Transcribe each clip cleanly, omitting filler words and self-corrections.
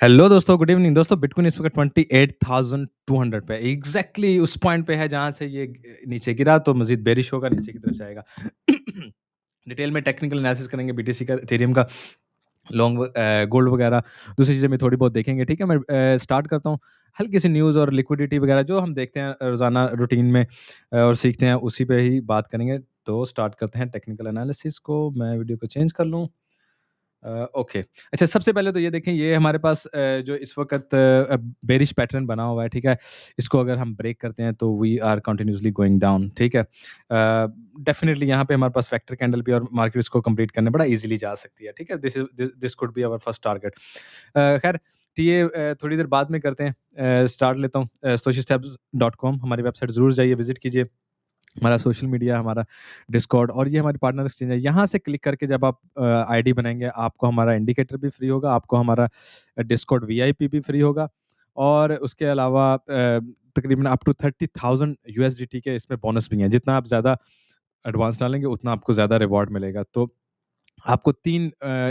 Hello दोस्तों, good evening दोस्तों। Bitcoin इस वक्त 28,200 पे एग्जैक्टली उस पॉइंट पे है जहाँ से ये नीचे गिरा तो मजीद बेरिश होगा, नीचे की तरफ जाएगा। डिटेल में टेक्निकल एनालिसिस करेंगे बीटीसी का, इथेरियम का, लॉन्ग गोल्ड वगैरह, दूसरी चीज़ें भी थोड़ी बहुत देखेंगे। ठीक है, मैं स्टार्ट करता हूँ हल्की सी न्यूज़ और लिक्विडिटी वगैरह जो हम देखते हैं रोज़ाना रूटीन में और सीखते हैं, उसी पे ही बात करेंगे। तो स्टार्ट करते हैं टेक्निकल एनालिसिस को। मैं वीडियो को चेंज कर लूँ। ओके। अच्छा, सबसे पहले तो ये देखें, ये हमारे पास जो इस वक़्त बेरिश पैटर्न बना हुआ है, ठीक है? इसको अगर हम ब्रेक करते हैं तो we are continuously going down, ठीक है? डेफ़िनिटली यहाँ पे हमारे पास फैक्टर कैंडल भी और मार्केट इसको कंप्लीट करने बड़ा ईज़िली जा सकती है, ठीक है? This could be our first target. खैर, तो ये थोड़ी देर बाद में करते हैं। स्टार्ट लेता हूँ। socialsteps.com हमारी वेबसाइट ज़रूर जाइए, विज़िट कीजिए। हमारा सोशल मीडिया, हमारा डिस्कॉर्ड और ये हमारी पार्टनर एक्सचेंज है। यहाँ से क्लिक करके जब आप आईडी बनाएँगे, आपको हमारा इंडिकेटर भी फ्री होगा, आपको हमारा डिस्कॉर्ड वीआईपी भी फ्री होगा और उसके अलावा तकरीबन अप टू 30,000 यूएसडीटी के इसमें बोनस भी हैं। जितना आप ज़्यादा एडवांस डालेंगे, उतना आपको ज़्यादा रिवॉर्ड मिलेगा। तो आपको 3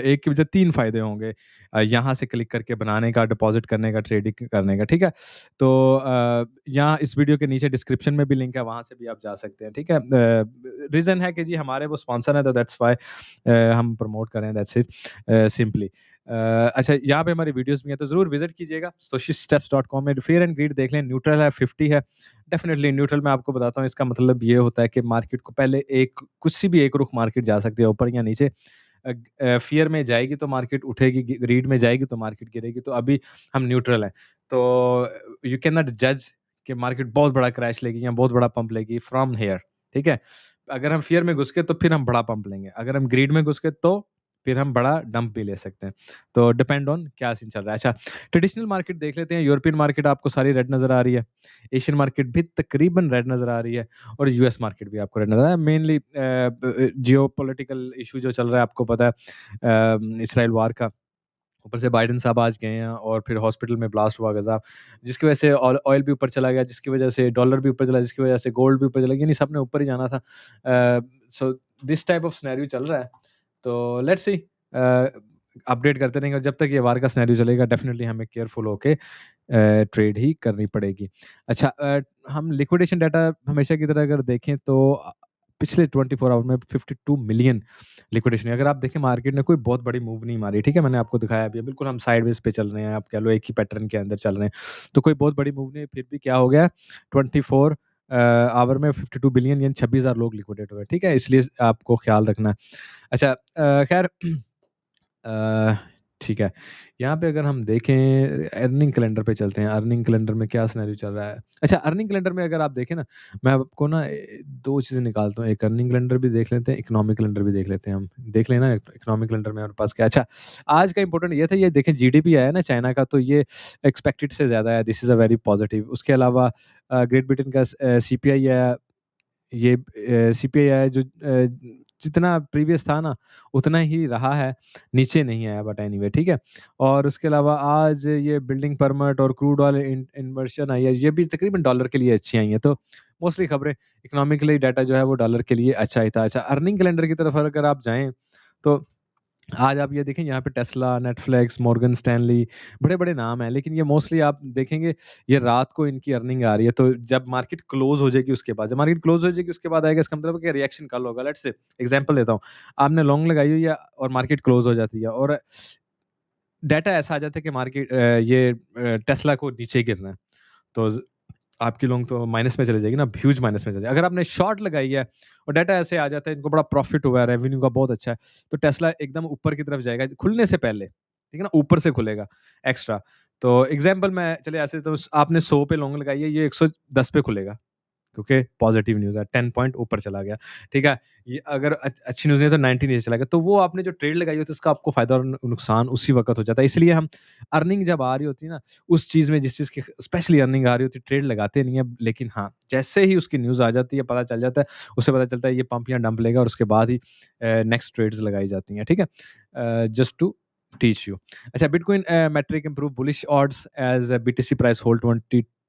एक की बजाय 3 फ़ायदे होंगे यहाँ से क्लिक करके बनाने का, डिपॉज़िट करने का, ट्रेडिंग करने का, ठीक है? तो यहाँ इस वीडियो के नीचे डिस्क्रिप्शन में भी लिंक है, वहाँ से भी आप जा सकते हैं, ठीक है? रीज़न है कि जी हमारे वो स्पॉन्सर हैं, तो दैट्स व्हाई हम प्रमोट कर रहे हैं, दैट्स इट सिंपली। अच्छा, यहाँ पे हमारी वीडियोज़ भी हैं, तो ज़रूर विज़िट कीजिएगा। socialsteps.com में फेयर एंड ग्रीड देख लें, न्यूट्रल है, 50 है। डेफ़िनिटली न्यूट्रल मैं आपको बताता हूँ, इसका मतलब ये होता है कि मार्केट को पहले एक कुछ भी एक रुख मार्केट जा सकती है, ऊपर या नीचे। फ़ियर में जाएगी तो मार्केट उठेगी, ग्रीड में जाएगी तो मार्केट गिरेगी, तो अभी हम न्यूट्रल हैं। तो यू कैन नॉट जज कि मार्केट बहुत बड़ा क्रैश लेगी या बहुत बड़ा पंप लेगी फ्रॉम हियर, ठीक है? अगर हम फ़ियर में घुस गए तो फिर हम बड़ा पंप लेंगे, अगर हम ग्रीड में घुस गए तो फिर हम बड़ा डंप भी ले सकते हैं। तो डिपेंड ऑन क्या सीन चल रहा है। अच्छा, ट्रेडिशनल मार्केट देख लेते हैं। यूरोपियन मार्केट आपको सारी रेड नज़र आ रही है, एशियन मार्केट भी तकरीबन रेड नज़र आ रही है और यूएस मार्केट भी आपको रेड नज़र आ रहा है। मेनली जियोपॉलिटिकल इश्यू जो चल रहा है, आपको पता है इसराइल वार का। ऊपर से बाइडेन साहब आज गए हैं और फिर हॉस्पिटल में ब्लास्ट हुआ गज़ा, जिसकी वजह से ऑयल भी ऊपर चला गया, जिसकी वजह से डॉलर भी ऊपर चला, जिसकी वजह से गोल्ड भी ऊपर चला गया, यानी सबने ऊपर ही जाना था। So this type of scenario चल रहा है। तो लेट्स सी, अपडेट करते रहेंगे और जब तक ये वार का सिनेरियो चलेगा डेफ़िनिटली हमें केयरफुल होके ट्रेड ही करनी पड़ेगी। अच्छा, हम लिक्विडेशन डाटा हमेशा की तरह अगर देखें तो पिछले 24 आवर में 52 मिलियन लिक्विडेशन है। अगर आप देखें मार्केट ने कोई बहुत बड़ी मूव नहीं मारी, ठीक है? मैंने आपको दिखाया अभी, बिल्कुल हम साइडवेज़ पे चल रहे हैं, आप कह लो एक ही पैटर्न के अंदर चल रहे हैं। तो कोई बहुत बड़ी मूव नहीं, फिर भी क्या हो गया 24 आवर में 52 बिलियन यानी 26,000 लोग लिक्विडेट हुए, ठीक है? इसलिए आपको ख़्याल रखना है। अच्छा, ख़ैर अ, ठीक है। यहाँ पे अगर हम देखें अर्निंग कैलेंडर पे चलते हैं, अर्निंग कैलेंडर में क्या सिनेरियो चल रहा है। अच्छा, अर्निंग कैलेंडर में अगर आप देखें ना, मैं आपको ना 2 चीज़ें निकालता हूँ, एक अर्निंग कैलेंडर भी देख लेते हैं, इकोनॉमिक कैलेंडर भी देख लेते हैं हम। देख लें ना इकोनॉमिक कैलेंडर में हमारे पास क्या अच्छा, आज का इम्पोर्टेंट ये था, ये देखें जीडीपी आया ना चाइना का, तो ये एक्सपेक्टेड से ज़्यादा है, this is a very positive. उसके अलावा ग्रेट ब्रिटेन का सीपीआई आया, ये सीपीआई आया जो जितना प्रीवियस था ना, उतना ही रहा है, नीचे नहीं आया बट एनीवे, ठीक है? और उसके अलावा आज ये बिल्डिंग परमिट और क्रूड ऑयल इन्वर्शन आई है, ये भी तकरीबन डॉलर के लिए अच्छी आई हैं। तो मोस्टली खबरें इकोनॉमिकली डाटा जो है वो डॉलर के लिए अच्छा ही था। अच्छा, अर्निंग कैलेंडर की तरफ अगर आप जाएँ, तो आज आप ये देखें यहाँ पे टेस्ला, नेटफ्लिक्स, मॉर्गन स्टैनली, बड़े-बड़े नाम हैं, लेकिन ये मोस्टली आप देखेंगे ये रात को इनकी अर्निंग आ रही है, तो जब मार्केट क्लोज़ हो जाएगी उसके बाद, जब मार्केट क्लोज़ हो जाएगी उसके बाद आएगा, इसका मतलब है कि रिएक्शन कल होगा। लेट्स से एग्ज़ाम्पल देता हूँ, आपने लॉन्ग लगाई हुई है और मार्केट क्लोज़ हो जाती है और डाटा ऐसा आ जाता है कि मार्केट टेस्ला को नीचे गिरना है, तो आपकी लॉन्ग तो माइनस में चली जाएगी ना, ह्यूज माइनस में चली जाएगी। अगर आपने शॉर्ट लगाई है और डाटा ऐसे आ जाता है, इनको बड़ा प्रॉफिट हुआ है, रेवेन्यू का बहुत अच्छा है, तो टेस्ला एकदम ऊपर की तरफ जाएगा खुलने से पहले, ठीक है ना? ऊपर से खुलेगा एक्स्ट्रा। तो एग्ज़ाम्पल मैं चलिए ऐसे, तो आपने 100 पे लॉन्ग लगाई है, ये 110 पे खुलेगा। क्योंकि पॉज़िटिव न्यूज़ है, 10 पॉइंट ऊपर चला गया, ठीक है? ये अगर अच्छी न्यूज़ नहीं है तो 90 नीचे चला गया, तो वो आपने जो ट्रेड लगाई होती है उसका आपको फ़ायदा और नुकसान उसी वक़्त हो जाता है। इसलिए हम अर्निंग जब आ रही होती है ना, उस चीज़ में जिस चीज़ की स्पेशली अर्निंग आ रही होती है, ट्रेड लगाते नहीं हैं, लेकिन हाँ, जैसे ही उसकी न्यूज़ आ जाती है, पता चल जाता है, उससे पता चलता है ये पंप या डंप लेगा और उसके बाद ही नेक्स्ट ट्रेड्स लगाई जाती हैं, ठीक है? Just to teach you. अच्छा, bitcoin metric improve bullish odds as BTC price hold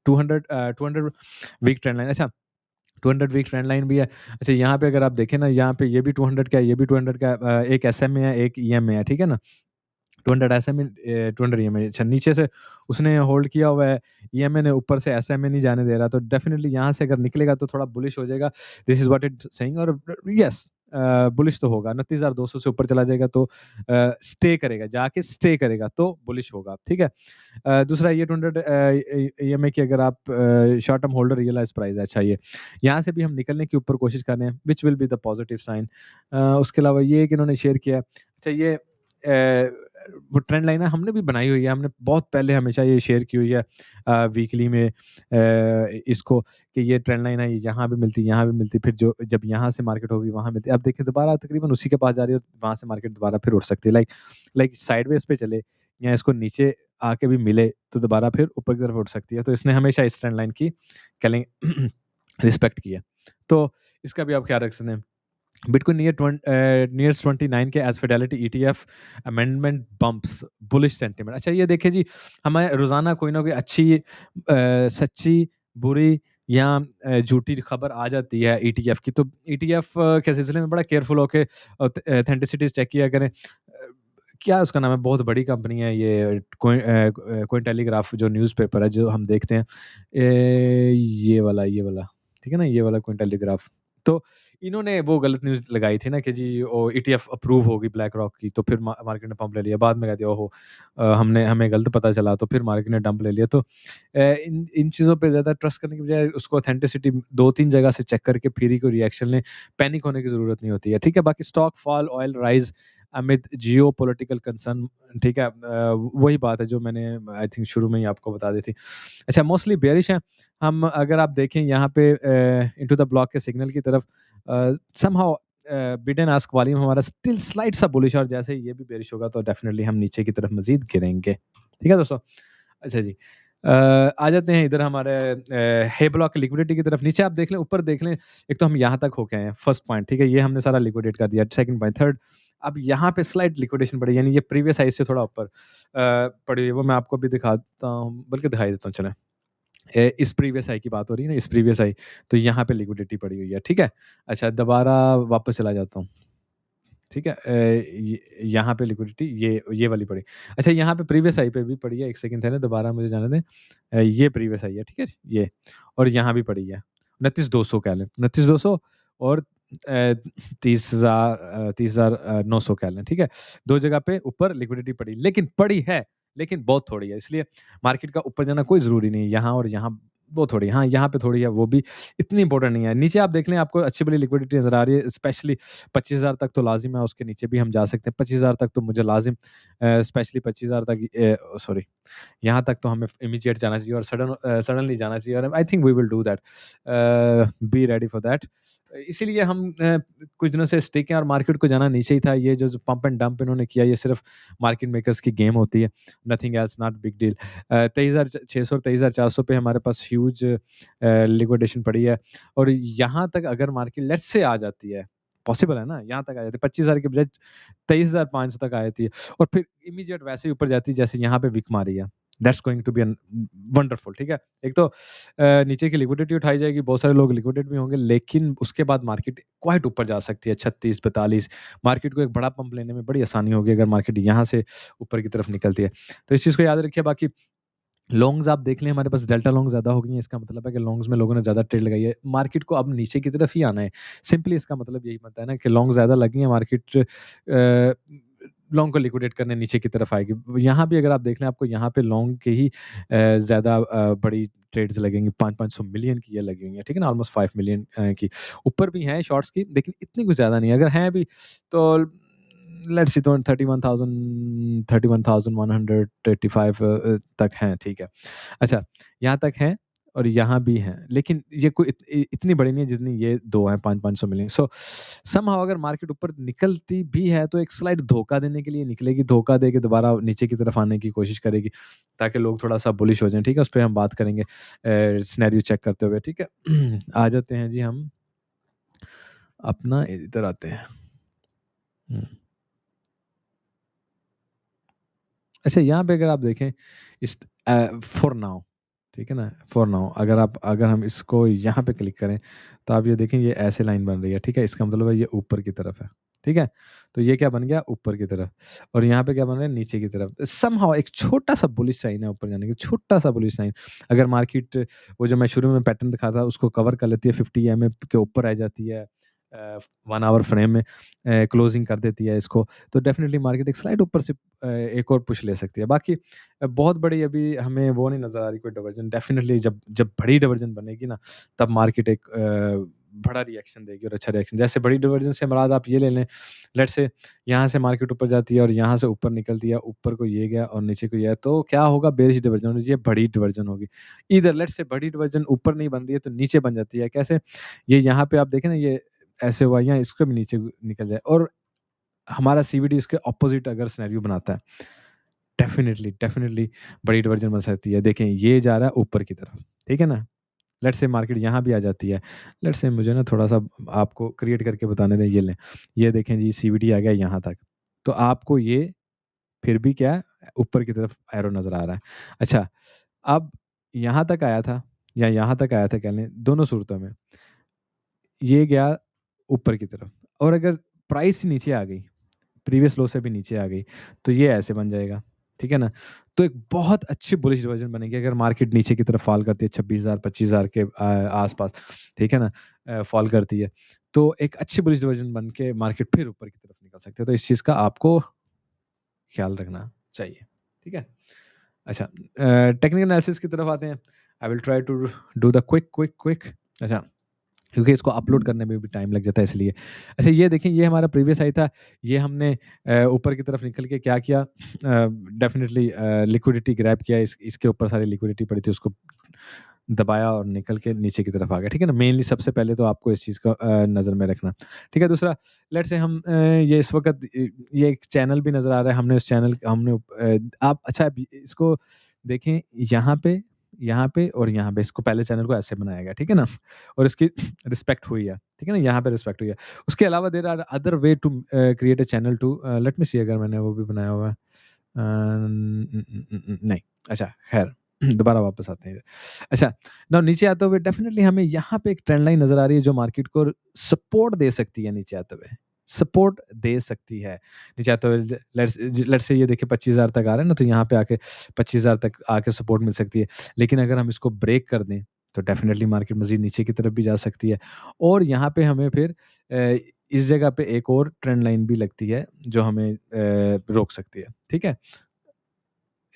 200 week trend line. अच्छा, 200 वीक ट्रेंड लाइन भी है। अच्छा, यहाँ पे अगर आप देखें ना, यहाँ पे ये भी 200 का है, ये भी 200 का है, एक एसएमए है, एक ईएमए है, ठीक है ना? 200 एसएमए 200 ईएमए अच्छा नीचे से उसने होल्ड किया हुआ है, ईएमए ने ऊपर से एसएमए नहीं जाने दे रहा, तो डेफ़िनिटली यहाँ से अगर निकलेगा तो थोड़ा बुलिश हो जाएगा। This is what it's saying और येस बुलिश तो होगा 29,200 से ऊपर चला जाएगा तो स्टे करेगा, जाके स्टे करेगा तो बुलिश होगा, ठीक है? दूसरा ये 200 ईएमए की अगर आप short term holder realise price है, अच्छा ये। यहाँ से भी हम निकलने की ऊपर कोशिश कर रहे हैं, which will be the positive sign. उसके अलावा ये कि इन्होंने शेयर किया है। अच्छा ये वो ट्रेंड लाइन है हमने भी बनाई हुई है, हमने बहुत पहले हमेशा ये शेयर की हुई है वीकली में इसको कि ये ट्रेंड लाइन है, ये यहाँ भी मिलती, यहाँ भी मिलती, फिर जो जब यहाँ से मार्केट होगी वहाँ मिलती। अब देखिए दोबारा तकरीबन उसी के पास जा रही है, वहाँ से मार्केट दोबारा फिर उठ सकती है। लाइक साइडवेज़ पे चले या इसको नीचे आके भी मिले, तो दोबारा फिर ऊपर की तरफ उठ सकती है। तो इसने हमेशा इस ट्रेंड लाइन की कह लें रिस्पेक्ट की है। तो इसका भी आप ख्याल रख सकते हैं। Bitcoin nears 29 के as Fidelity ETF amendment bumps bullish sentiment. अच्छा ये देखिए जी, हमें रोज़ाना कोई ना कोई अच्छी सच्ची, बुरी या झूठी खबर आ जाती है ईटीएफ की। तो ईटीएफ के सिलसिले में बड़ा केयरफुल होके ऑथेंटिसिटीज़ चेक किया करें। क्या उसका नाम है? बहुत बड़ी कंपनी है ये कोइन टेलीग्राफ जो न्यूज़पेपर है जो हम देखते हैं। ये वाला, ठीक है ना? ये वाला कोइन टेलीग्राफ। तो इन्होंने वो गलत न्यूज़ लगाई थी ना कि जी ओ ईटीएफ अप्रूव होगी ब्लैक रॉक की, तो फिर मार्केट ने पंप ले लिया। बाद में कह दिया ओहो! हमें गलत पता चला, तो फिर मार्केट ने डंप ले लिया। तो इन इन चीज़ों पे ज़्यादा ट्रस्ट करने की बजाय उसको ऑथेंटिसिटी 2-3 जगह से चेक करके फिर ही कोई रिएक्शन लें। पैनिक होने की ज़रूरत नहीं होती है। ठीक है? बाकी stock fall, oil rise amid geopolitical concern, ठीक है? वही बात है जो मैंने आई थिंक शुरू में ही आपको बता दी थी। अच्छा मोस्टली बेयरिश हैं। हम अगर आप देखें यहाँ पे इनटू द ब्लॉक के सिग्नल की तरफ somehow bid and ask volume हमारा स्टिल स्लाइट सा बुलिश है और जैसे ही ये भी बेयरिश होगा तो डेफिनिटली हम नीचे की तरफ मज़ीद गिरेंगे। ठीक है दोस्तों? अच्छा जी। आ जाते हैं इधर हमारे हे ब्लॉक लिक्विडिटी की तरफ। नीचे आप देख लें, ऊपर देख लें, एक तो हम यहाँ तक होके आए हैं, फर्स्ट पॉइंट, ठीक है? ये हमने सारा लिक्विडेट कर दिया। सेकंड पॉइंट, थर्ड अब यहाँ पे स्लाइट लिक्विडेशन पड़ी, यानी ये प्रीवियस हाई से थोड़ा ऊपर पड़ी हुई है, वो मैं आपको अभी दिखाता हूँ, बल्कि दिखाई देता हूँ चलें। इस प्रीवियस हाई की बात हो रही है ना, इस प्रीवियस हाई, तो यहाँ पे लिक्विडिटी पड़ी हुई है, ठीक है? अच्छा दोबारा वापस चला जाता हूँ, ठीक है? यहाँ पे लिक्विडिटी ये वाली पड़ी। अच्छा यहाँ पे प्रीवियस हाई पे भी पड़ी है, 1 सेकंड ठहरें दोबारा मुझे जाने दें। ये प्रीवियस हाई है, ठीक है? ये और यहाँ भी पड़ी है, 29,200 कह लें, 29,200 और 30,900 कह लें, ठीक है? 2 जगह पे ऊपर लिक्विडिटी पड़ी, लेकिन पड़ी है, लेकिन बहुत थोड़ी है, इसलिए मार्केट का ऊपर जाना कोई ज़रूरी नहीं है, यहाँ और यहाँ वो थोड़ी हाँ, यहाँ पे थोड़ी है, वो भी इतनी इम्पोर्टेंट नहीं है। नीचे आप देख लें, आपको अच्छी वाली लिक्विडिटी नज़र आ रही है, स्पेशली 25,000 तक तो लाज़िम है, उसके नीचे भी हम जा सकते हैं। 25,000 तक तो मुझे लाज़िम स्पेशली 25,000 तक सॉरी यहाँ तक तो हमें इमीडिएट जाना चाहिए और सडनली जाना चाहिए और I think we will do that. Be ready for that. इसीलिए हम कुछ दिनों से स्टिक हैं और मार्केट को जाना नीचे ही था। ये जो पंप एंड डंप इन्होंने किया, ये सिर्फ मार्केट मेकर्स की गेम होती है, nothing else, not big deal. 23,600 और 23,400 पे हमारे पास ह्यूज लिक्विडेशन पड़ी है और यहाँ तक अगर मार्केट लेट्स से आ जाती है, पॉसिबल है ना, यहाँ तक आ जाती है, 25,000 के बजाय 23,500 तक आ जाती है और फिर इमीडिएट वैसे ही ऊपर जाती है जैसे यहाँ पे विक मारी है। That's going to be an wonderful, ठीक है? एक तो नीचे की लिक्विडिटी उठाई जाएगी, बहुत सारे लोग लिक्विडेट भी होंगे, लेकिन उसके बाद मार्केट क्वाइट ऊपर जा सकती है, 36, 42। मार्केट को एक बड़ा पंप लेने में बड़ी आसानी होगी अगर मार्केट यहाँ से ऊपर की तरफ निकलती है। तो इस चीज़ को याद रखिए। बाकी लॉन्ग्स आप देख लें, हमारे पास डेल्टा लॉन्ग ज़्यादा हो गई हैं, इसका मतलब है कि लॉन्ग्स में लोगों ने ज़्यादा ट्रेड लगाई है। मार्केट को अब नीचे की तरफ ही आना है। सिंपली इसका मतलब यही बनता है ना कि लॉन्ग ज़्यादा लगी हैं, मार्केट लॉन्ग को लिक्विडेट करने नीचे की तरफ आएगी। यहाँ भी अगर आप देख लें, आपको यहाँ पे लॉन्ग के ही ज़्यादा बड़ी ट्रेड्स लगेंगी, 500-500 मिलियन की ये लगी हुई हैं, ठीक है ना? ऑलमोस्ट 5 मिलियन की। ऊपर भी हैं शॉर्ट्स की, लेकिन इतनी कुछ ज़्यादा नहीं है। अगर हैं भी तो लेट्स सी तो 31,185 तक हैं, ठीक है। अच्छा, यहाँ तक हैं और यहाँ भी हैं, लेकिन ये कोई इतनी बड़ी नहीं है जितनी ये 2 हैं, 500-500 मिलियन। सो समहाउ अगर मार्केट ऊपर निकलती भी है तो एक स्लाइट धोखा देने के लिए निकलेगी, धोखा दे के दोबारा नीचे की तरफ आने की कोशिश करेगी, ताकि लोग थोड़ा-सा बुलिश हो जाएँ, ठीक है? उस पे हम बात करेंगे सिनेरियो चेक करते हुए, ठीक है? आ जाते हैं जी हम अपना इधर आते हैं। हुँ। अच्छा, यहाँ पे अगर आप देखें फॉर नाउ, ठीक है ना? फॉर नाउ अगर हम इसको यहाँ पे क्लिक करें, तो आप ये देखें ये ऐसे लाइन बन रही है, ठीक है? इसका मतलब है ये ऊपर की तरफ है। ठीक है? तो ये क्या बन गया ऊपर की तरफ और यहाँ पे क्या बन रहा है नीचे की तरफ। समहाउ एक छोटा-सा बुलिश साइन है ऊपर जाने के, छोटा-सा बुलिश साइन। अगर मार्केट वो जो मैं शुरू में पैटर्न दिखाया था उसको कवर कर लेती है 50 ईएमए के ऊपर आ जाती है 1 आवर फ्रेम में क्लोजिंग कर देती है इसको, तो डेफिनिटली मार्केट एक स्लाइड ऊपर से एक और पुश ले सकती है। बाकी बहुत बड़ी अभी हमें वो नहीं नज़र आ रही कोई डाइवर्जन। डेफिनिटली जब जब बड़ी डाइवर्जन बनेगी ना, तब मार्केट एक बड़ा रिएक्शन देगी और अच्छा रिएक्शन। जैसे बड़ी डाइवर्जन से मुराद आप ये ले लें, लेट्स से यहाँ से मार्केट ऊपर जाती है और यहाँ से ऊपर निकलती है, ऊपर को ये गया और नीचे को ये है, तो क्या होगा बेरिश डाइवर्जन होगी, ये बड़ी डाइवर्जन होगी। इधर लेट्स से बड़ी डाइवर्जन ऊपर नहीं बन रही है तो नीचे बन जाती है। कैसे? ये यहाँ पे आप देखें ना ये ऐसे हुआ, यहाँ इसको भी नीचे निकल जाए और हमारा सीवीडी इसके अपोज़िट अगर सिनेरियो बनाता है, डेफ़िनिटली बड़ी डाइवर्जन बन सकती है। देखें ये जा रहा है ऊपर की तरफ, ठीक है ना? लेट्स से मार्केट यहाँ भी आ जाती है। लेट्स से मुझे ना थोड़ा-सा आपको क्रिएट करके बताने दें, ये लें। ये देखें जी सीवीडी आ गया यहाँ तक। तो आपको ये फिर भी क्या है, ऊपर की तरफ एरो नज़र आ रहा है। अच्छा, अब यहाँ तक आया था या यहाँ तक आया था कह लें, दोनों सूरतों में। ये गया ऊपर की तरफ और अगर प्राइस नीचे आ गई, प्रीवियस लो से भी नीचे आ गई, तो ये ऐसे बन जाएगा, ठीक है ना? तो एक बहुत अच्छी बुलिश डिवीजन बनेगी अगर मार्केट नीचे की तरफ फ़ॉल करती है 26,000 25,000 के आस-पास, ठीक है ना? फ़ॉल करती है, तो एक अच्छी बुलिश डिवीजन बन के मार्केट फिर ऊपर की तरफ निकल सकती है, तो इस चीज़ का आपको ख़्याल रखना चाहिए, ठीक है? अच्छा टेक्निकल एनालिसिस की तरफ आते हैं। I will try to do the quick अच्छा, क्योंकि इसको अपलोड करने में भी टाइम लग जाता है इसलिए। अच्छा ये देखें ये हमारा प्रीवियस हाई था, ये हमने ऊपर की तरफ निकल के क्या किया डेफ़िनिटली लिक्विडिटी ग्रैब किया, इसके ऊपर सारी लिक्विडिटी पड़ी थी उसको दबाया और निकल के नीचे की तरफ आ गया, ठीक है ना? मेनली सबसे पहले तो आपको इस चीज़ को नज़र में रखना, ठीक है? दूसरा लेट्स से हम ये इस वक़्त ये एक चैनल भी नज़र आ रहा है, हमने उस चैनल हमने आप अच्छा अब इसको देखें यहाँ पे और यहाँ पे इसको पहले चैनल को ऐसे बनाया गया, ठीक है ना? और इसकी रिस्पेक्ट हुई है, ठीक है ना? यहाँ पे रिस्पेक्ट हुई है। उसके अलावा there are other way to create a channel to let me see अगर मैंने वो भी बनाया हुआ है। नहीं, अच्छा ख़ैर दोबारा वापस आते हैं इधर। अच्छा, नाउ नीचे आते हुए डेफ़िनिटली हमें यहाँ पे एक ट्रेंड लाइन नज़र आ रही है जो मार्केट को सपोर्ट दे सकती है नीचे आते हुए, सपोर्ट दे सकती है। नीचे आते हुए लेट्स से ये देखिए 25,000 तक आ रहा है ना, तो यहाँ पे आके 25,000 तक आके सपोर्ट मिल सकती है। लेकिन अगर हम इसको ब्रेक कर दें, तो डेफ़िनिटली मार्केट मज़ीद नीचे की तरफ भी जा सकती है और यहाँ पे हमें फिर इस जगह पे एक और ट्रेंड लाइन भी लगती है, जो हमें रोक सकती है, ठीक है?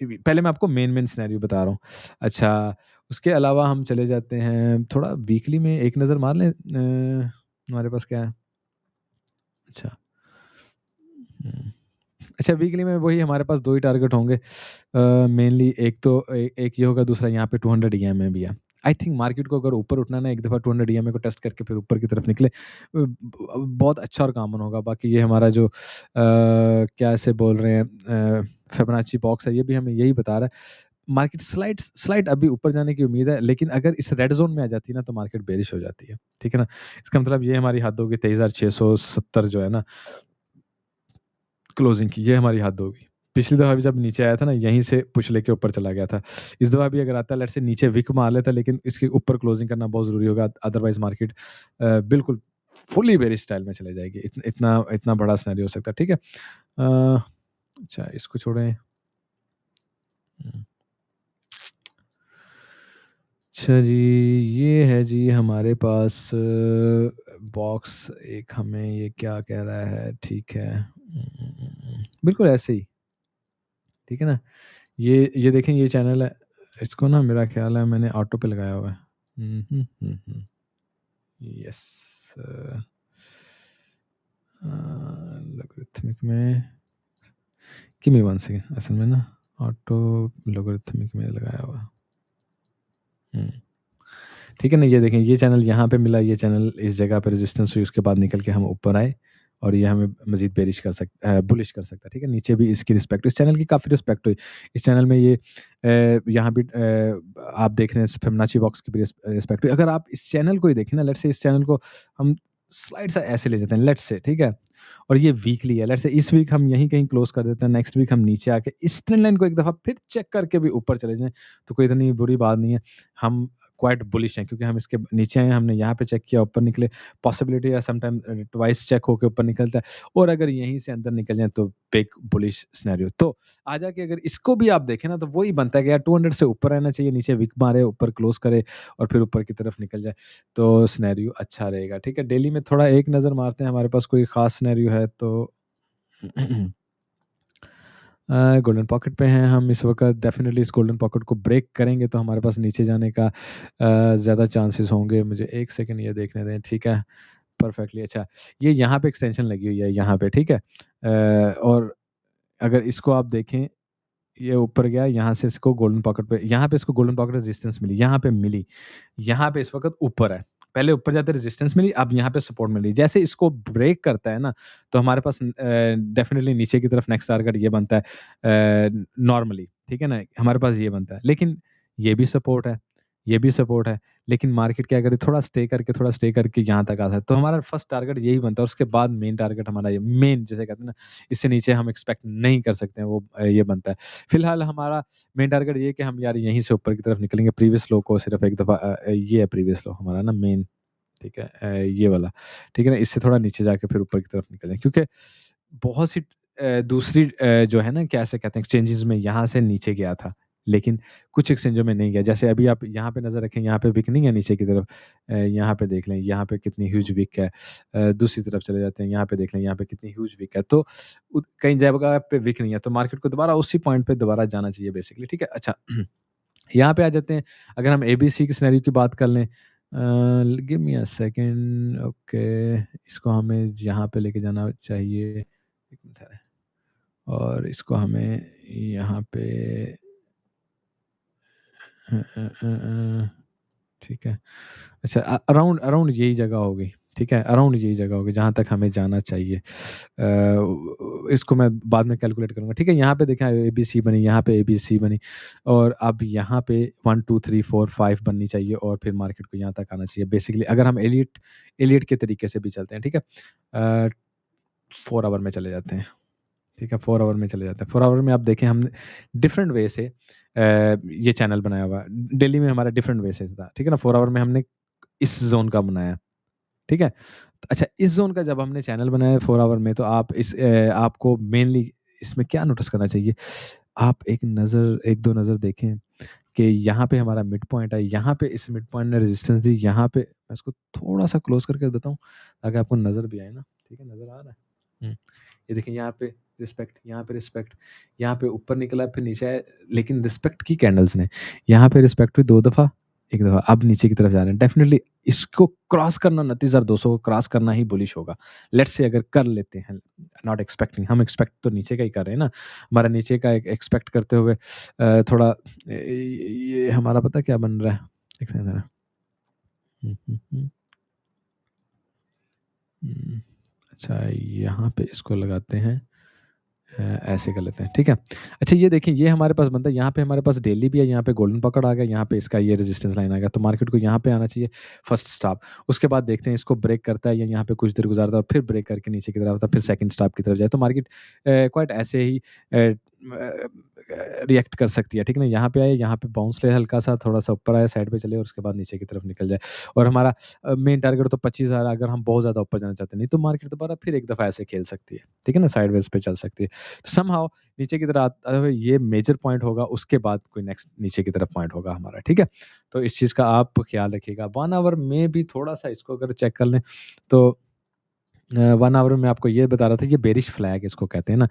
पहले मैं आपको मेन सिनेरियो बता रहा हूँ। अच्छा, उसके अलावा हम चले जाते हैं थोड़ा वीकली में एक नज़र मार लें हमारे पास क्या है? अच्छा। हुँ। अच्छा वीकली में वही हमारे पास 2 ही टारगेट होंगे। मेनली एक तो एक ये होगा, दूसरा यहाँ पे 200 ईएमए भी है। आई थिंक मार्केट को अगर ऊपर उठना है ना, एक दफ़ा 200 ईएमए को टेस्ट करके फिर ऊपर की तरफ निकले बहुत अच्छा और कॉमन होगा। बाकी ये हमारा जो क्या इसे बोल रहे हैं फिबोनाची बॉक्स है, ये भी हमें यही बता रहा है। मार्केट स्लाइड स्लाइड अभी ऊपर जाने की उम्मीद है, लेकिन अगर इस रेड ज़ोन में आ जाती है ना, तो मार्केट बेयरिश हो जाती है। ठीक है ना? इसका मतलब ये हमारी हद होगी 23,670 जो है ना क्लोजिंग की, ये हमारी हद होगी। पिछली दफ़ा भी जब नीचे आया था ना, यहीं से पुश लेके ऊपर चला गया था। इस दफ़ा भी अगर आता है लेट्स से नीचे विक मार लेता है, लेकिन इसके ऊपर क्लोजिंग करना बहुत ज़रूरी होगा, अदरवाइज़ मार्केट बिल्कुल फुली बेयरिश स्टाइल में चले जाएगी। इतना इतना बड़ा सिनेरियो हो सकता है, ठीक है? अच्छा इसको छोड़ें। हुँ। अच्छा जी, ये है जी हमारे पास बॉक्स एक हमें ये क्या कह रहा है, ठीक है। बिल्कुल ऐसे ही, ठीक है ना? ये देखें ये चैनल है, इसको ना मेरा ख़्याल है मैंने ऑटो पे लगाया हुआ है। यस लॉगरिथमिक में गिव मी 1 सेकंड असल में ना ऑटो लॉगरिथमिक में लगाया हुआ है। हुँ। ठीक है ना? ये देखें ये चैनल यहाँ पे मिला, ये चैनल इस जगह पे रेजिस्टेंस हुई, उसके बाद निकल के हम ऊपर आए और ये हमें मज़ीद बेरिश कर बुलिश कर सकता है, ठीक है? नीचे भी इसकी रिस्पेक्ट, इस चैनल की काफ़ी रिस्पेक्ट हुई। इस चैनल में ये यहाँ भी आप देख रहे हैं फिबोनाची बॉक्स की भी रिस्पेक्ट हुई। अगर आप इस चैनल को ही देखें ना, लेट्स से इस चैनल को हम स्लाइड सा ऐसे ले जाते हैं, लेट्स से, ठीक है? और ये वीकली है, लेट्स से इस वीक हम यहीं कहीं क्लोज़ कर देते हैं, नेक्स्ट वीक हम नीचे आके इस ट्रेंड लाइन को एक दफ़ा फिर चेक करके भी ऊपर चले जाएँ, तो कोई इतनी बुरी बात नहीं है। हम क्वाइट बुलिश हैं क्योंकि हम इसके नीचे आए हैं, हमने यहाँ पे चेक किया, ऊपर निकले, पॉसिबिलिटी है समटाइम ट्वाइस चेक होके ऊपर निकलता है और अगर यहीं से अंदर निकल जाएँ तो बिग बुलिश सिनेरियो। तो आ जाके अगर इसको भी आप देखें ना तो वही बनता है कि यार 200 से ऊपर रहना चाहिए, नीचे विक मारे, ऊपर क्लोज़ करे और फिर ऊपर की तरफ निकल जाए, तो सिनेरियो अच्छा रहेगा, ठीक है? डेली में थोड़ा एक नज़र मारते हैं, हमारे पास कोई ख़ास सिनेरियो है तो गोल्डन पॉकेट पे हैं हम इस वक़्त, डेफ़िनिटली इस गोल्डन पॉकेट को ब्रेक करेंगे तो हमारे पास नीचे जाने का ज़्यादा चांसेस होंगे। मुझे 1 सेकंड ये देखने दें, ठीक है? परफ़ेक्टली अच्छा, ये यहाँ पे एक्सटेंशन लगी हुई है यहाँ पे, ठीक है? और अगर इसको आप देखें, ये ऊपर गया, यहाँ से इसको गोल्डन पॉकेट पे, यहाँ पे इसको गोल्डन पॉकेट रेजिस्टेंस मिली, यहाँ पे मिली, यहाँ पे इस वक़्त ऊपर है। पहले ऊपर जाते रेजिस्टेंस मिली, अब यहाँ पे सपोर्ट मिली। जैसे इसको ब्रेक करता है ना, तो हमारे पास डेफ़िनिटली नीचे की तरफ नेक्स्ट टारगेट ये बनता है नॉर्मली, ठीक है ना? हमारे पास ये बनता है, लेकिन ये भी सपोर्ट है, ये भी सपोर्ट है, लेकिन मार्केट क्या करे, थोड़ा स्टे करके यहाँ तक आ सकता है। तो हमारा फर्स्ट टारगेट यही बनता है, उसके बाद मेन टारगेट हमारा ये मेन जिसे कहते हैं ना, इससे नीचे हम एक्सपेक्ट नहीं कर सकते हैं, वो ये बनता है। फिलहाल हमारा मेन टारगेट ये है कि हम यार यहीं से ऊपर की तरफ निकलेंगे, प्रीवियस लो को सिर्फ एक दफ़ा ये है प्रीवियस लो हमारा ना मेन, ठीक है? ये वाला, ठीक है ना? इससे थोड़ा नीचे जाके फिर ऊपर की तरफ निकलें क्योंकि बहुत सी दूसरी जो है ना कैसे कहते हैं एक्सचेंजेस में यहाँ से नीचे गया था, लेकिन कुछ एक्सचेंजों में नहीं गया। जैसे अभी आप यहाँ पे नज़र रखें, यहाँ पे विक नहीं है नीचे की तरफ, यहाँ पे देख लें, यहाँ पे कितनी ह्यूज विक है। दूसरी तरफ चले जाते हैं, यहाँ पे देख लें, यहाँ पे कितनी ह्यूज विक है। तो कई जगह पे विक नहीं है, तो मार्केट को दोबारा उसी पॉइंट पे दोबारा जाना चाहिए बेसिकली, ठीक है? अच्छा यहाँ पे आ जाते हैं, अगर हम एबीसी की सिनेरियो की बात कर लें, give me a second, okay, इसको हमें यहाँ पे लेके जाना चाहिए। 1 मिनट है और इसको हमें यहाँ पे ठीक है। अच्छा अराउंड अराउंड यही जगह होगी, ठीक है? अराउंड यही जगह होगी जहाँ तक हमें जाना चाहिए। इसको मैं बाद में कैलकुलेट करूँगा, ठीक है? यहाँ पे देखें एबीसी बनी, यहाँ पे एबीसी बनी और अब यहाँ पे 1, 2, 3, 4, 5 बननी चाहिए और फिर मार्केट को यहाँ तक आना चाहिए। बेसिकली अगर हम एलियट के तरीके से भी चलते हैं, ठीक है? 4 आवर में चले जाते हैं। ठीक है, 4 आवर में चले जाते हैं। 4 आवर में आप देखें हमने डिफरेंट वे से ये चैनल बनाया हुआ है। डेली में हमारा डिफरेंट वे से था, ठीक है ना? 4 आवर में हमने इस ज़ोन का बनाया, ठीक है? अच्छा इस ज़ोन का जब हमने चैनल बनाया 4 आवर में तो आप आपको मेनली इसमें क्या नोटिस करना चाहिए? आप 1-2 नज़र देखें कि यहाँ पे हमारा मिड पॉइंट है, यहाँ पे इस मिड पॉइंट ने रेजिस्टेंस दी, यहाँ पे मैं इसको थोड़ा-सा क्लोज़ करके देता हूँ, ताकि आपको नज़र भी आए ना, ठीक है? नज़र आ रहा है? हुँ। ये देखिए यहाँ पे रिस्पेक्ट, यहाँ पे रिस्पेक्ट, यहाँ पे ऊपर निकला फिर नीचे आया, लेकिन रिस्पेक्ट की कैंडल्स ने। यहाँ पे रिस्पेक्ट हुई 2 दफ़ा, 1 दफ़ा, अब नीचे की तरफ जा रहे हैं। डेफ़िनिटली इसको क्रॉस करना 29,200 को क्रॉस करना ही बुलिश होगा। लेट्स से अगर कर लेते हैं, नॉट एक्सपेक्टिंग, हम एक्सपेक्ट तो नीचे का ही कर रहे हैं ना। हमारा नीचे का एक एक्सपेक्ट करते हुए थोड़ा ये हमारा पता क्या बन रहा है? एक सेकंड ज़रा। हुँ, हुँ, हुँ। हुँ, अच्छा यहाँ पे इसको लगाते हैं। ऐसे कर लेते हैं, ठीक है? अच्छा ये देखिए ये हमारे पास बनता है, यहाँ पे हमारे पास डेली भी है, यहाँ पे गोल्डन पकड़ आ गया, यहाँ पे इसका ये रेजिस्टेंस लाइन आ गया, तो मार्केट को यहाँ पे आना चाहिए फर्स्ट स्टॉप। उसके बाद देखते हैं इसको ब्रेक करता है या यहाँ पे कुछ देर गुज़ारता है और फिर ब्रेक करके नीचे की तरफ आता है, फिर सेकंड स्टॉप की तरफ जाए, तो मार्केट क्वाइट ऐसे ही रिएक्ट कर सकती है, ठीक है ना? यहाँ पे आए, यहाँ पे बाउंस ले हल्का-सा, थोड़ा-सा ऊपर आए, साइड पे चले और उसके बाद नीचे की तरफ निकल जाए और हमारा मेन टारगेट तो 25,000 अगर हम बहुत ज़्यादा ऊपर जाना चाहते हैं, नहीं तो मार्केट दोबारा फिर एक दफ़ा ऐसे खेल सकती है, ठीक है ना? साइडवेज़ पे चल सकती है। समहाउ नीचे की तरफ आता हुआ ये मेजर पॉइंट होगा, उसके बाद कोई नेक्स्ट नीचे की तरफ पॉइंट होगा हमारा, ठीक है? तो इस चीज़ का आप ख़्याल रखिएगा। 1 आवर में भी थोड़ा-सा इसको अगर चेक कर लें तो 1 आवर में आपको ये बता रहा था, ये बेरिश फ्लैग इसको कहते हैं ना।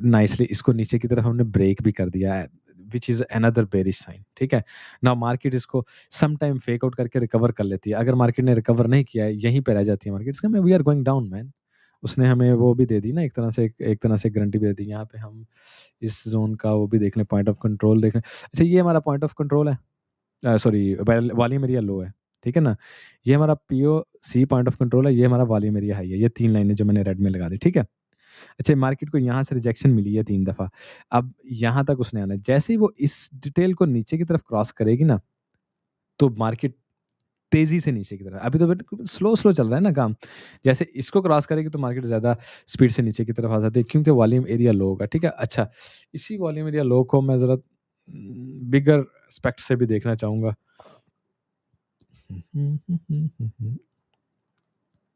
नाइसली इसको नीचे की तरफ हमने ब्रेक भी कर दिया है, which is another bearish sign, ठीक है? नाउ मार्केट इसको सम टाइम फेक आउट करके रिकवर कर लेती है। अगर मार्केट ने रिकवर नहीं किया है, यहीं पे रह जाती है मार्केट, इसका मतलब we are going down man. उसने हमें वो भी दे दी ना एक तरह से गारंटी भी दे दी। यहाँ पे हम इस ज़ोन का वो भी देख लें, पॉइंट ऑफ कंट्रोल देख लें। अच्छा ये हमारा पॉइंट ऑफ कंट्रोल है, सॉरी वॉल्यूम एरिया लो है, ठीक है ना? ये हमारा पीओसी पॉइंट ऑफ कंट्रोल है, ये हमारा वॉल्यूम एरिया हाई है। ये 3 लाइनें जो मैंने रेड में लगा दी, ठीक है? अच्छा मार्केट को यहाँ से रिजेक्शन मिली है 3 दफ़ा, अब यहाँ तक उसने आना है। जैसे ही वो इस डिटेल को नीचे की तरफ क्रॉस करेगी ना, तो मार्केट तेज़ी से नीचे की तरफ, अभी तो बट स्लो चल रहा है ना काम। जैसे इसको क्रॉस करेगी तो मार्केट ज़्यादा स्पीड से नीचे की तरफ आ जाती है क्योंकि वॉल्यूम एरिया लो होगा, ठीक है? अच्छा, इसी वॉल्यूम एरिया लो को मैं ज़रा बिगर एस्पेक्ट से भी देखना चाहूँगा।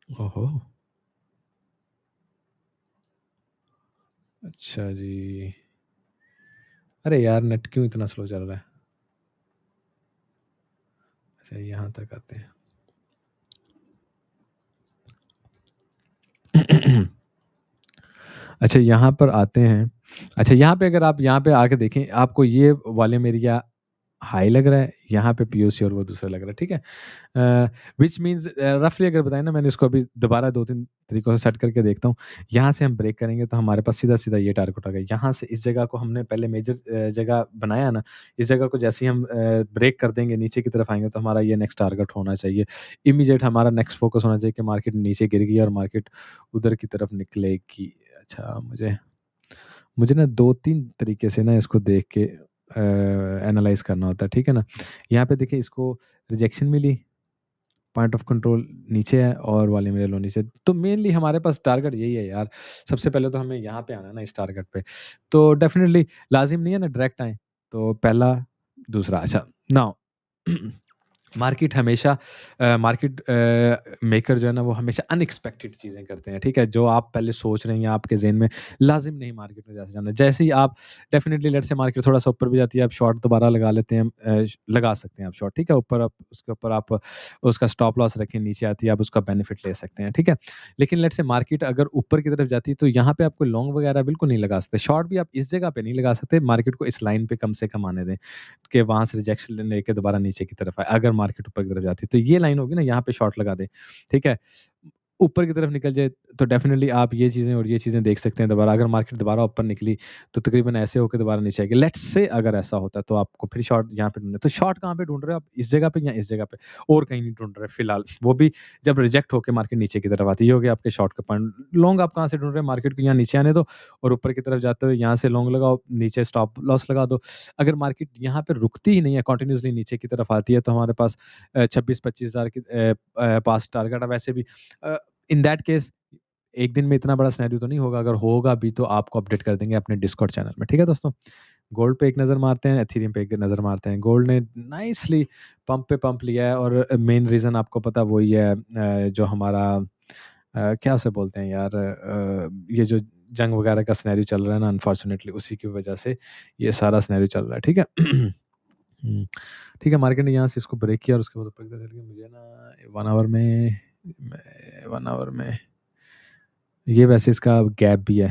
ओहो! अच्छा जी। अरे यार! नेट क्यों इतना स्लो चल रहा है? अच्छा यहाँ तक आते हैं। अच्छा यहाँ पर आते हैं। अच्छा यहाँ पे अगर आप यहाँ पे आके देखें, आपको ये वॉल्यूम एरिया हाई लग रहा है, यहाँ पे पीओसी और वो दूसरा लग रहा है, ठीक है? व्हिच मीन्स रफली अगर बताएँ ना, मैंने इसको अभी दोबारा 2-3 तरीकों से सेट करके देखता हूँ। यहाँ से हम ब्रेक करेंगे तो हमारे पास सीधा-सीधा ये टारगेट होगा। यहाँ से इस जगह को हमने पहले मेजर जगह बनाया ना, इस जगह को जैसे ही हम ब्रेक कर देंगे, नीचे की तरफ आएँगे तो हमारा ये नेक्स्ट टारगेट होना चाहिए। इमीडिएट हमारा नेक्स्ट फ़ोकस होना चाहिए कि मार्केट नीचे गिर गई और मार्केट उधर की तरफ निकलेगी। अच्छा मुझे मुझे ना 2-3 तरीके से ना इसको देख के एनालाइज़ करना होता है, ठीक है ना? यहाँ पे देखिए इसको रिजेक्शन मिली, पॉइंट ऑफ कंट्रोल नीचे है और वॉल्यूम एरिया लो नीचे। तो मेनली हमारे पास टारगेट यही है यार। सबसे पहले तो हमें यहाँ पे आना है ना इस टारगेट पे। तो डेफ़िनिटली लाज़िम नहीं है ना डायरेक्ट आएँ। तो पहला, दूसरा अच्छा नाउ मार्केट हमेशा मार्केट मेकर जो है ना वो हमेशा अनएक्सपेक्टेड चीज़ें करते हैं, ठीक है? जो आप पहले सोच रहे हैं या आपके ज़हन में लाज़िम नहीं मार्केट में जैसे जाना है। जैसे ही आप डेफ़िनिटली लेट्स से मार्केट थोड़ा-सा ऊपर भी जाती है, आप शॉर्ट दोबारा लगा लेते हैं लगा सकते हैं आप शॉर्ट, ठीक है? ऊपर आप उसके ऊपर आप उसका स्टॉप लॉस रखें, नीचे आती है आप उसका बेनिफिट ले सकते हैं, ठीक है? लेकिन लेट्स से मार्केट अगर ऊपर की तरफ जाती है तो यहाँ पे आप कोई लॉन्ग वगैरह बिल्कुल नहीं लगा सकते। शॉर्ट भी आप इस जगह पे नहीं लगा सकते, मार्केट को इस लाइन पे कम से कम आने दें। कि वहाँ से रिजेक्शन लेके दोबारा नीचे की तरफ आए, अगर मार्केट ऊपर की तरफ जाती है। तो ये लाइन होगी ना, यहाँ पे शॉर्ट लगा दें, ठीक है? ऊपर की तरफ निकल जाए तो डेफ़िनिटली आप ये चीज़ें और ये चीज़ें देख सकते हैं दोबारा। अगर मार्केट दोबारा ऊपर निकली तो तकरीबन ऐसे होके दोबारा नीचे आएगी। लेट्स से अगर ऐसा होता है तो आपको फिर शॉर्ट यहाँ पे ढूँढना है। तो शॉर्ट कहाँ पे ढूँढ रहे हो आप? इस जगह पे या इस जगह पे? और कहीं नहीं ढूँढ रहे फिलहाल। वो भी जब रिजेक्ट होके मार्केट नीचे की तरफ आती है। ये हो गया आपके शॉर्ट का पॉइंट। लॉन्ग आप कहाँ से ढूँढ रहे हैं? मार्केट को यहाँ नीचे आने दो और ऊपर की तरफ जाते हुए यहाँ से लॉन्ग लगाओ, नीचे स्टॉप लॉस लगा दो। अगर मार्केट यहाँ पे रुकती ही नहीं है, कंटीन्यूअसली नीचे की तरफ आती है तो हमारे पास 26-25 हज़ार के पास टारगेट है। वैसे भी अ, इन दैट केस एक दिन में इतना बड़ा सिनेरियो तो नहीं होगा, अगर होगा भी तो आपको अपडेट कर देंगे अपने डिस्कॉर्ड चैनल में, ठीक है दोस्तों? गोल्ड पे एक नज़र मारते हैं, एथेरियम पे एक नज़र मारते हैं। गोल्ड ने नाइसली पंप पे पंप लिया है और मेन रीज़न आपको पता वही है जो हमारा क्या उसे बोलते हैं यार ये जो जंग वगैरह का सिनेरियो चल रहा है ना अनफॉर्च्यूनेटली उसी की वजह से ये सारा सिनेरियो चल रहा है, ठीक है? हुँ, ठीक है, मार्केट ने यहाँ से इसको ब्रेक किया और उसके बाद ऊपर की तरफ चल गया। मुझे ना 1 आवर में मैं 1 आवर में ये वैसे इसका गैप भी है।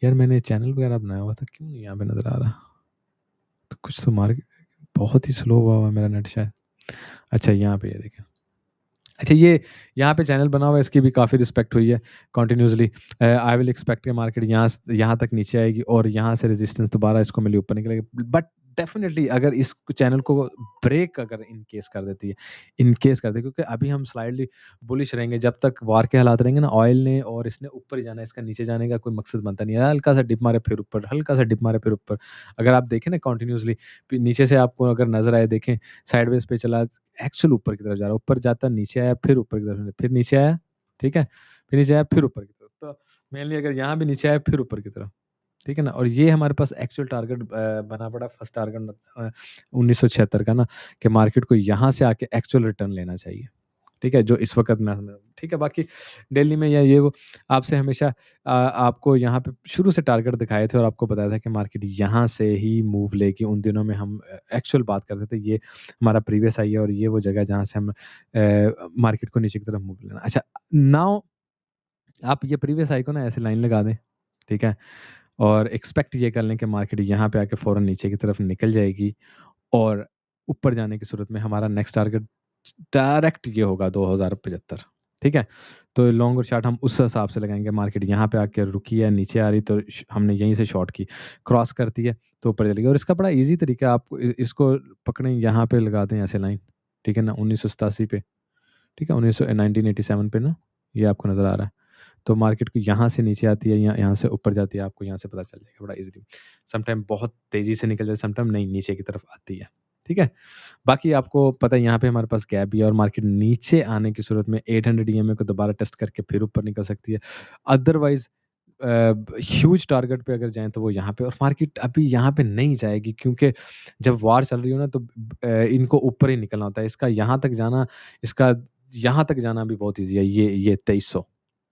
यार मैंने चैनल वगैरह बनाया हुआ था, क्यों नहीं यहाँ पे नज़र आ रहा? तो कुछ तो बहुत ही स्लो हुआ हुआ है मेरा नेट शायद। अच्छा यहाँ पे ये देखें। अच्छा ये यहाँ पे चैनल बना हुआ है, इसकी भी काफ़ी रिस्पेक्ट हुई है कंटिन्यूअसली। आई विल एक्सपेक्ट कि मार्केट यहाँ तक नीचे आएगी और यहाँ से रेजिस्टेंस दोबारा इसको मिली ऊपर निकलेगी। बट डेफ़िनिटली अगर इस चैनल को ब्रेक अगर इन केस कर देती है, इन केस कर दे क्योंकि अभी हम स्लाइडली बुलिश रहेंगे जब तक वार के हालात रहेंगे ना ऑयल ने और इसने ऊपर ही जाना है, इसका नीचे जाने का कोई मकसद बनता नहीं है। हल्का सा डिप मारे फिर ऊपर, हल्का सा डिप मारे फिर ऊपर। अगर आप देखें ना कंटिन्यूअसली नीचे से आपको अगर नज़र आए देखें साइडवेज़ पे चला एक्चुअल ऊपर की तरफ जा रहा है, ऊपर जाता नीचे आया, फिर ऊपर की तरफ, फिर नीचे आया, ठीक है? फिर नीचे आया, फिर ऊपर की तरफ। तो मेनली अगर यहाँ भी नीचे आया, फिर ऊपर की तरफ, ठीक है ना? और ये हमारे पास एक्चुअल टारगेट बना पड़ा फर्स्ट टारगेट 1976 का ना कि मार्केट को यहाँ से आके एक्चुअल रिटर्न लेना चाहिए, ठीक है? जो इस वक़्त मैं हमें ठीक है, बाकी डेली में या ये वो आपसे हमेशा आपको यहाँ पे शुरू से टारगेट दिखाए थे और आपको बताया था कि मार्केट यहाँ से ही मूव लेगी। उन दिनों में हम एक्चुअल बात करते थे, ये हमारा प्रीवियस हाई है और ये वो जगह है जहाँ से हम मार्केट को नीचे की तरफ मूव लेना। अच्छा, नाउ आप ये प्रीवियस हाई को ना ऐसे लाइन लगा दें, ठीक है? और एक्सपेक्ट ये कर लें कि मार्केट यहाँ पे आके फ़ौरन नीचे की तरफ निकल जाएगी और ऊपर जाने की सूरत में हमारा नेक्स्ट टारगेट डायरेक्ट ये होगा 2075, ठीक है? तो लॉन्ग और शॉर्ट हम उस हिसाब से लगाएँगे, मार्केट यहाँ पे आके रुकी है, नीचे आ रही तो हमने यहीं से शॉर्ट की, क्रॉस करती है तो ऊपर चली गई और इसका बड़ा ईज़ी तरीका है, आप इसको पकड़ें यहाँ पे लगा दें ऐसे लाइन, ठीक है ना? 1987 पे, ठीक है? 1987 पे ना, ये आपको नज़र आ रहा है। तो मार्केट को यहाँ से नीचे आती है या यहाँ से ऊपर जाती है, आपको यहाँ से पता चल जाएगा बड़ा ईज़िली। समटाइम बहुत तेज़ी से निकल जाए, समटाइम नहीं, नीचे की तरफ आती है, ठीक है? बाकी आपको पता है यहाँ पे हमारे पास गैप भी है और मार्केट नीचे आने की सूरत में 800 ईएमए को दोबारा टेस्ट करके फिर ऊपर निकल सकती है। अदरवाइज़ ह्यूज टारगेट पे अगर जाएँ तो वो यहाँ पे, और मार्केट अभी यहाँ पे नहीं जाएगी क्योंकि जब वार चल रही हो ना तो इनको ऊपर ही निकलना होता है। इसका यहाँ तक जाना भी बहुत ईज़ी है, ये 2300।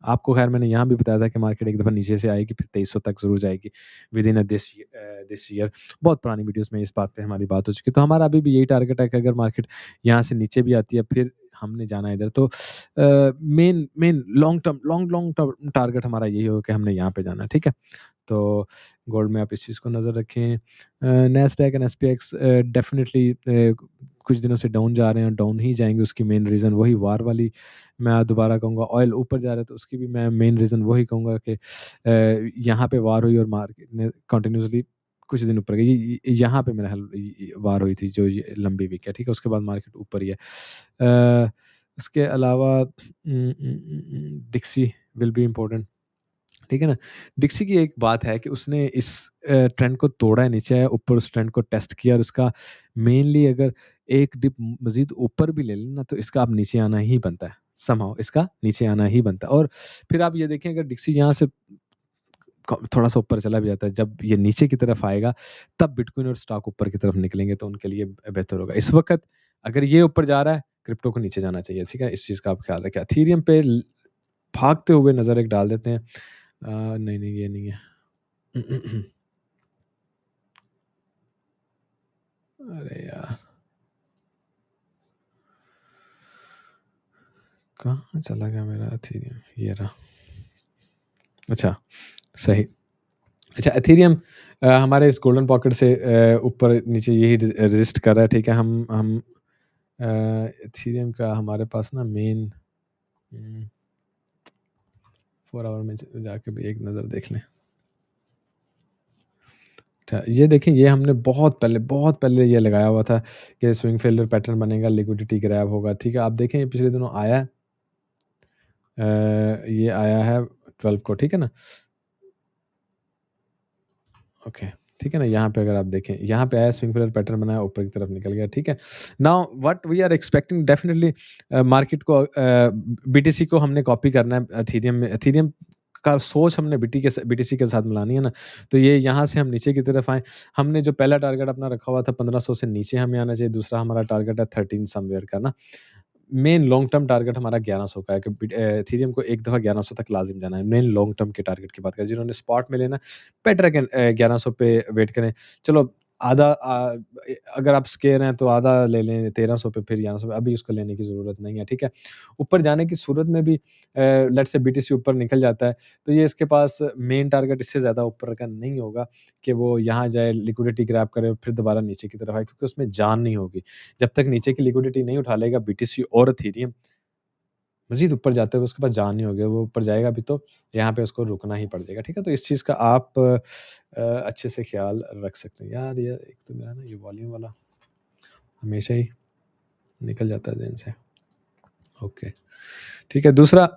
आपको ख़ैर मैंने यहाँ भी बताया था कि मार्केट एक दफ़ा नीचे से आएगी फिर 2300 तक ज़रूर जाएगी विदिन दिस ईयर। बहुत पुरानी वीडियोज़ में इस बात पे हमारी बात हो चुकी है। तो हमारा अभी भी यही टारगेट है कि अगर मार्केट यहाँ से नीचे भी आती है फिर हमने जाना है इधर। तो main main long term target हमारा यही होगा कि हमने यहाँ पे जाना है, ठीक है? तो गोल्ड में आप इस चीज़ को नज़र रखें। नैस्डैक एंड एसपीएक्स डेफ़िनिटली कुछ दिनों से डाउन जा रहे हैं, डाउन ही जाएँगे, उसकी मेन रीज़न वही वार वाली मैं दोबारा कहूँगा। ऑयल ऊपर जा रहा है तो उसकी भी मैं मेन रीज़न वही कहूँगा कि यहाँ पे वार हुई और मार्केट ने कंटिन्यूअसली कुछ दिन ऊपर गई। यहाँ पे मेरा ख़्याल वार हुई थी जो ये लंबी वीक है, ठीक है? उसके बाद मार्केट ऊपर ही है। उसके अलावा डिक्सी विल बी इम्पोर्टेंट, ठीक है ना? डिक्सी की एक बात है कि उसने इस ट्रेंड को तोड़ा है, नीचे आया, ऊपर उस ट्रेंड को टेस्ट किया और उसका मेनली अगर एक डिप मज़ीद ऊपर भी ले लें ना, तो इसका अब नीचे आना ही बनता है। समहाउ इसका नीचे आना ही बनता है और फिर आप ये देखें अगर डिक्सी यहाँ से थोड़ा-सा ऊपर चला भी जाता है, जब ये नीचे की तरफ आएगा, तब बिटकॉइन और स्टॉक ऊपर की तरफ निकलेंगे, तो उनके लिए बेहतर होगा। इस वक़्त अगर ये ऊपर जा रहा है, क्रिप्टो को नीचे जाना चाहिए, ठीक है? इस चीज़ का आप ख़्याल रखें। एथेरियम पे भागते हुए नज़र एक डाल देते हैं। नहीं, ये नहीं है। अरे यार! कहाँ चला गया मेरा एथेरियम? ये रहा। अच्छा, सही। अच्छा, एथेरियम हमारे इस गोल्डन पॉकेट से ऊपर नीचे यही रेज़िस्ट कर रहा है, ठीक है? हम एथेरियम का हमारे पास ना मेन 4 आवर में जाके भी एक नज़र देख लें। अच्छा, ये देखें, ये हमने बहुत पहले ये लगाया हुआ था कि स्विंग फेलियर पैटर्न बनेगा, लिक्विडिटी ग्रैब होगा, ठीक है? आप देखें ये पिछले दिनों आया है। ये आया है 12 को, ठीक है ना? ओके, ठीक है ना? यहाँ पे अगर आप देखें, यहाँ पे आया, स्विंग फेलियर पैटर्न बनाया, ऊपर की तरफ निकल गया, ठीक है? Now what we are expecting definitely market को बीटीसी को हमने कॉपी करना है एथेरियम में। एथेरियम का सोच हमने बीटीसी के साथ मिलानी है ना, तो ये यहाँ से हम नीचे की तरफ आएँ। हमने जो पहला टारगेट अपना रखा हुआ था 1500 से नीचे हमें आना चाहिए, दूसरा हमारा टारगेट है 13 समवेयर का ना। मेन लॉन्ग टर्म टारगेट हमारा 1100 का है कि एथेरियम को एक दफ़ा 1100 तक लाज़िम जाना है। मेन लॉन्ग टर्म के टारगेट की बात करें, जिन्होंने स्पॉट में लेना है, बेटर है कि 1100 पे वेट करें। चलो आधा अगर आप स्केयर हैं तो आधा ले लें 1300 पे, फिर 1100 पे, अभी उसको लेने की ज़रूरत नहीं है, ठीक है? ऊपर जाने की सूरत में भी लेट्स से बीटीसी ऊपर निकल जाता है, तो ये इसके पास मेन टारगेट इससे ज़्यादा ऊपर का नहीं होगा कि वो यहाँ जाए, लिक्विडिटी ग्रैब करे और फिर दोबारा नीचे की तरफ आए, क्योंकि उसमें जान नहीं होगी। जब तक नीचे की लिक्विडिटी नहीं उठा लेगा बीटीसी और एथेरियम, मज़ीद ऊपर जाते हुए उसके पास जान नहीं होगी, वो ऊपर जाएगा भी तो यहाँ पे उसको रुकना ही पड़ जाएगा, ठीक है? तो इस चीज़ का आप अच्छे से ख़्याल रख सकते हैं। यार ये एक तो मेरा ना ये वॉल्यूम वाला हमेशा ही निकल जाता है ज़हन से। ओके, ठीक है। दूसरा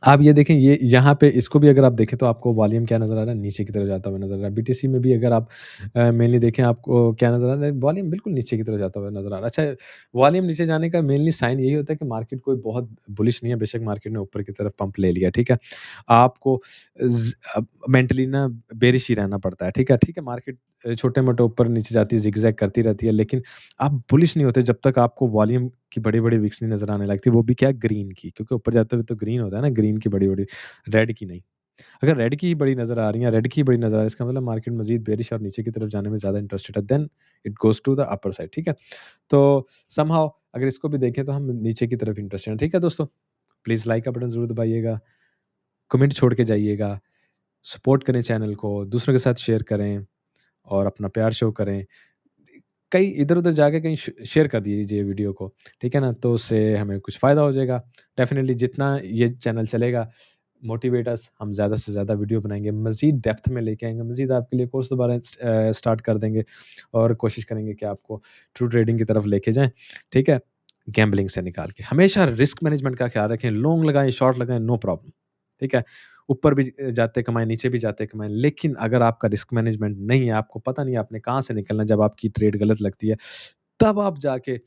आप ये देखें, ये यहाँ पे इसको भी अगर आप देखें तो आपको वॉल्यूम क्या नज़र आ रहा है? नीचे की तरफ जाता हुआ नज़र आ रहा है। बीटीसी में भी अगर आप मेनली देखें, आपको क्या नज़र आ रहा है? वॉल्यूम बिल्कुल नीचे की तरफ जाता हुआ नज़र आ रहा है। अच्छा, वॉल्यूम नीचे जाने का मेनली साइन यही होता है कि मार्केट कोई बहुत बुलिश नहीं है, बेशक मार्केट ने ऊपर की तरफ पंप ले लिया, ठीक है? आपको मेंटली ना बेरिश ही रहना पड़ता है, ठीक है? ठीक है, मार्केट छोटे-मोटे ऊपर-नीचे जाती है, ज़िगज़ैग करती रहती है, लेकिन आप बुलिश नहीं होते जब तक आपको वॉल्यूम की बड़ी-बड़ी विक्स नहीं नज़र आने लगती, वो भी क्या, ग्रीन की, क्योंकि ऊपर जाते हुए तो ग्रीन होता है ना, ग्रीन की बड़ी-बड़ी, रेड की नहीं। अगर रेड की ही बड़ी नज़र आ रही है, रेड की ही बड़ी नज़र आ रही है, इसका मतलब मार्केट मज़ीद बेयरिश और नीचे की तरफ जाने में ज़्यादा इंटरेस्टेड है, then it goes to the upper side, ठीक है? तो समहाउ अगर इसको भी देखें तो हम नीचे की तरफ इंटरेस्टेड हैं, ठीक है दोस्तों? प्लीज़ लाइक का बटन ज़रूर दबाइएगा, कमेंट छोड़ के जाइएगा, सपोर्ट करें चैनल को, दूसरों के साथ शेयर करें और अपना प्यार शो करें। कहीं इधर-उधर जाके कहीं शेयर कर दीजिए वीडियो को, ठीक है ना? तो उससे हमें कुछ फ़ायदा हो जाएगा। डेफ़िनिटली जितना ये चैनल चलेगा, मोटिवेट अस, हम ज़्यादा से ज़्यादा वीडियो बनाएँगे, मज़ीद डेप्थ में लेके आएँगे, मज़ीद आपके लिए कोर्स दोबारा स्टार्ट कर देंगे और कोशिश करेंगे कि आपको ट्रू ट्रेडिंग की तरफ लेके जाएँ, ठीक है? गैम्बलिंग से निकाल के। हमेशा रिस्क मैनेजमेंट का ख़्याल रखें, लॉन्ग लगाएँ, शॉर्ट लगाएँ, नो प्रॉब्लम, ठीक है? ऊपर भी जाते कमाएँ, नीचे भी जाते कमाएँ, लेकिन अगर आपका रिस्क मैनेजमेंट नहीं है, आपको पता नहीं है आपने कहाँ से निकलना है, जब आपकी ट्रेड गलत लगती है, तब आप जाके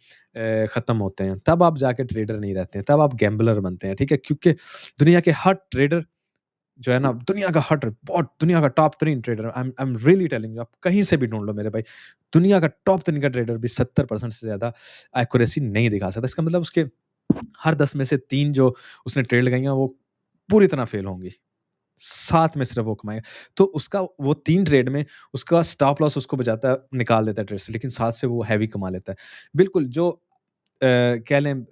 ख़त्म होते हैं, तब आप जाके ट्रेडर नहीं रहते हैं, तब आप गैम्बलर बनते हैं, ठीक है? क्योंकि दुनिया के हर ट्रेडर जो है ना दुनिया का हट बहुत दुनिया का top 3 trader I am really telling you आप कहीं से भी ढूँढ लो मेरे भाई। दुनिया का टॉप 3 का ट्रेडर भी 70% से ज़्यादा एक्यूरेसी नहीं दिखा सकता। इसका मतलब उसके हर 10 में से 3 जो उसने ट्रेड लगाई हैं वो पूरी तरह फेल होंगी। 7 में सिर्फ़ वो कमाएगा। तो उसका वो 3 ट्रेड में उसका स्टॉप लॉस उसको बचाता है, निकाल देता है ट्रेड से, लेकिन 7 से वो हेवी कमा लेता है। बिल्कुल जो कह लें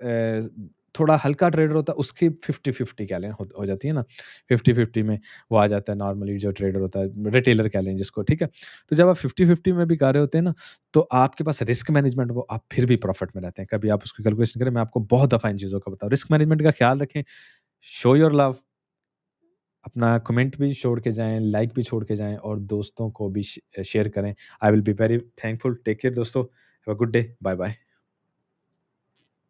थोड़ा हल्का ट्रेडर होता है उसकी 50-50 कह लें हो जाती है ना, 50-50 में वो आ जाता है नॉर्मली जो ट्रेडर होता है, रिटेलर कह लें जिसको, ठीक है? तो जब आप 50-50 में भी कर रहे होते हैं ना, तो आपके पास रिस्क मैनेजमेंट वो आप फिर भी प्रॉफ़िट में रहते हैं। कभी आप उसकी कैलकुलेशन करें, मैं आपको बहुत दफ़ा इन चीज़ों का बताऊँ। रिस्क मैनेजमेंट का ख़्याल रखें, शो योर लव अपना कमेंट भी छोड़ के जाएँ, लाइक भी छोड़ के जाएँ और दोस्तों को भी शेयर करें। I will be very thankful. Take care दोस्तों। Have a good day. Bye bye.